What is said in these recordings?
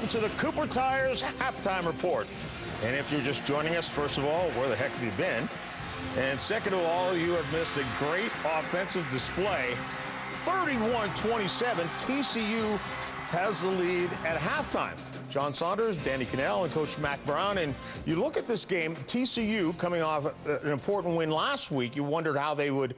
welcome to the Cooper Tires Halftime Report. And if you're just joining us, first of all, where the heck have you been? And second of all, you have missed a great offensive display. 31-27, TCU has the lead at halftime. John Saunders, Danny Cannell, and Coach Mack Brown. And you look at this game, TCU coming off an important win last week. You wondered how they would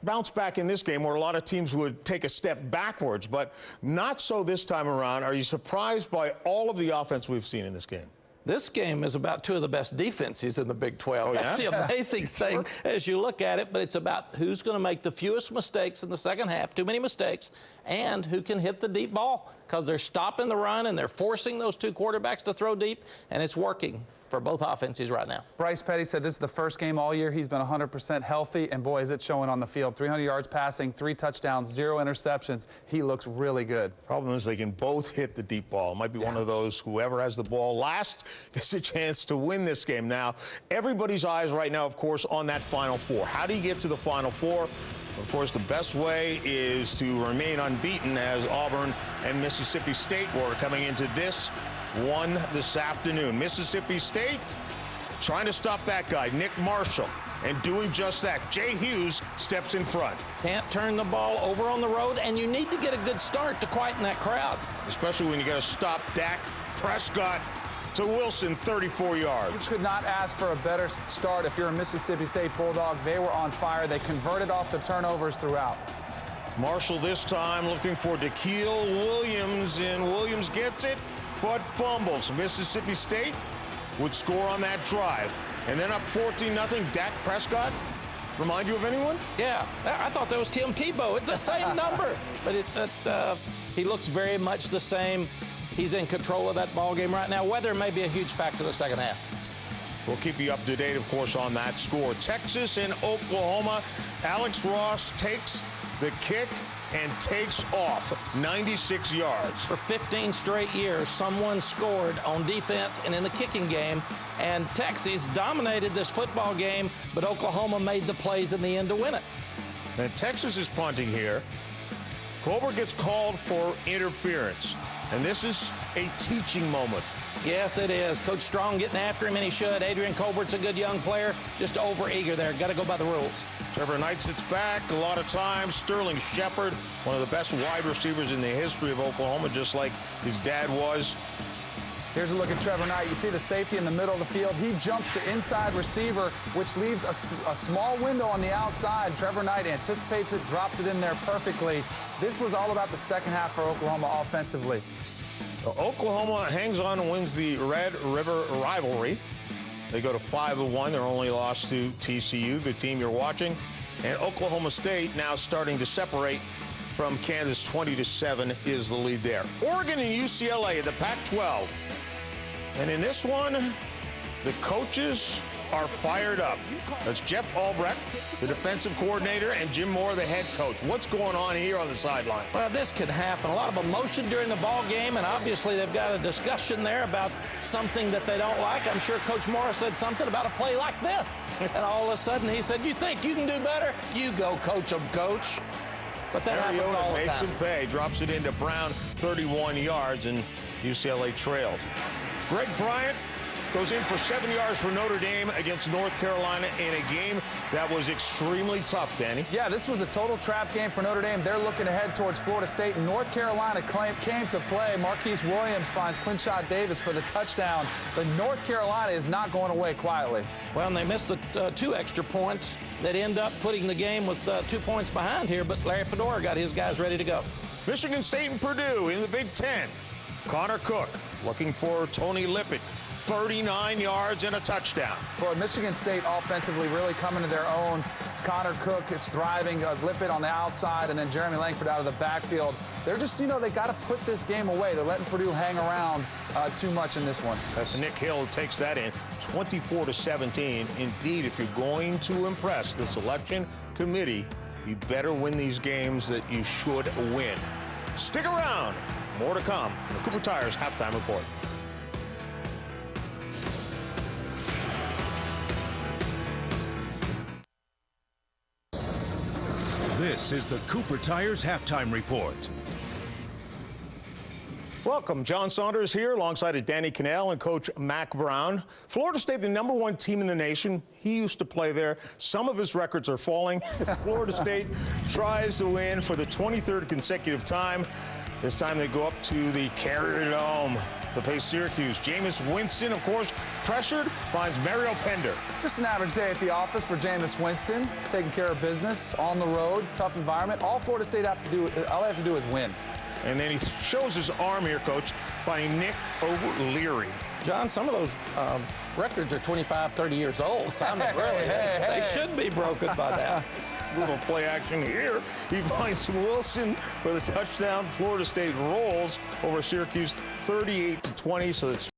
bounce back in this game where a lot of teams would take a step backwards, but not so this time around. Are you surprised by all of the offense we've seen in this game? This game is about two of the best defenses in the Big 12. Oh, yeah? That's the amazing thing as you look at it, but it's about who's going to make the fewest mistakes in the second half, too many mistakes, and who can hit the deep ball, because they're stopping the run and they're forcing those two quarterbacks to throw deep, and it's working for both offenses right now. Bryce Petty said this is the first game all year he's been 100% healthy, and boy, is it showing on the field. 300 yards passing, 3 touchdowns, 0 interceptions. He looks really good. Problem is they can both hit the deep ball. It might be one of those, whoever has the ball last gets a chance to win this game. Now, everybody's eyes right now, of course, on that Final Four. How do you get to the Final Four? Of course, the best way is to remain unbeaten, as Auburn and Mississippi State were coming into this one this afternoon. Mississippi State trying to stop that guy, Nick Marshall, and doing just that. Jay Hughes steps in front. Can't turn the ball over on the road, and you need to get a good start to quieten that crowd. Especially when you got to stop Dak Prescott to Wilson, 34 yards. You could not ask for a better start if you're a Mississippi State Bulldog. They were on fire. They converted off the turnovers throughout. Marshall this time looking for Da'Keil Williams, and Williams gets it, but fumbles. Mississippi State would score on that drive. And then up 14-0, Dak Prescott. Remind you of anyone? Yeah, I thought that was Tim Tebow. It's the same number, but he looks very much the same. He's in control of that ball game right now. Weather may be a huge factor in the second half. We'll keep you up to date, of course, on that score. Texas and Oklahoma. Alex Ross takes the kick and takes off 96 yards. For 15 straight years, someone scored on defense and in the kicking game, and Texas dominated this football game, but Oklahoma made the plays in the end to win it. And Texas is punting here. Colbert gets called for interference, and this is a teaching moment. Yes, it is. Coach Strong getting after him, and he should. Adrian Colbert's a good young player, just over-eager there. Got to go by the rules. Trevor Knight sits back a lot of times. Sterling Shepard, one of the best wide receivers in the history of Oklahoma, just like his dad was. Here's a look at Trevor Knight. You see the safety in the middle of the field. He jumps to inside receiver, which leaves a small window on the outside. Trevor Knight anticipates it, drops it in there perfectly. This was all about the second half for Oklahoma offensively. Oklahoma hangs on and wins the Red River rivalry. They go to 5-1. They're only lost to TCU, the team you're watching. And Oklahoma State now starting to separate from Kansas. 20-7 is the lead there. Oregon and UCLA in the Pac-12. And in this one, the coaches are fired up. That's Jeff Albrecht, the defensive coordinator, and Jim Moore, the head coach. What's going on here on the sideline? Well, this could happen. A lot of emotion during the ball game, and obviously they've got a discussion there about something that they don't like. I'm sure Coach Moore said something about a play like this. And all of a sudden he said, "You think you can do better? You go coach them, coach." But that happens all the time. Makes him pay, drops it into Brown, 31 yards, and UCLA trailed. Greg Bryant goes in for 7 yards for Notre Dame against North Carolina in a game that was extremely tough, Danny. Yeah, this was a total trap game for Notre Dame. They're looking ahead towards Florida State. North Carolina came to play. Marquise Williams finds Quinshot Davis for the touchdown. But North Carolina is not going away quietly. Well, and they missed the 2 extra points that end up putting the game with 2 points behind here, but Larry Fedora got his guys ready to go. Michigan State and Purdue in the Big Ten. Connor Cook looking for Tony Lippett. 39 yards and a touchdown. Boy, Michigan State offensively really coming to their own. Connor Cook is thriving, Lippett on the outside, and then Jeremy Langford out of the backfield. They're just, they got to put this game away. They're letting Purdue hang around too much in this one. That's Nick Hill who takes that in, 24-17. Indeed, if you're going to impress the selection committee, you better win these games that you should win. Stick around. More to come on the Cooper Tires Halftime Report. This is the Cooper Tires Halftime Report. Welcome. John Saunders here alongside Danny Cannell and Coach Mac Brown. Florida State, the #1 team in the nation. He used to play there. Some of his records are falling. Florida State tries to win for the 23rd consecutive time. This time they go up to the Carrier Dome to face Syracuse. Jameis Winston, of course, pressured, finds Mario Pender. Just an average day at the office for Jameis Winston, taking care of business, on the road, tough environment. All Florida State have to do, all they have to do is win. And then he shows his arm here, Coach, finding Nick O'Leary. John, some of those records are 25, 30 years old. So I mean, really, they should be broken by now. Little play action here. He finds Wilson for the touchdown. Florida State rolls over Syracuse 38-20. So it's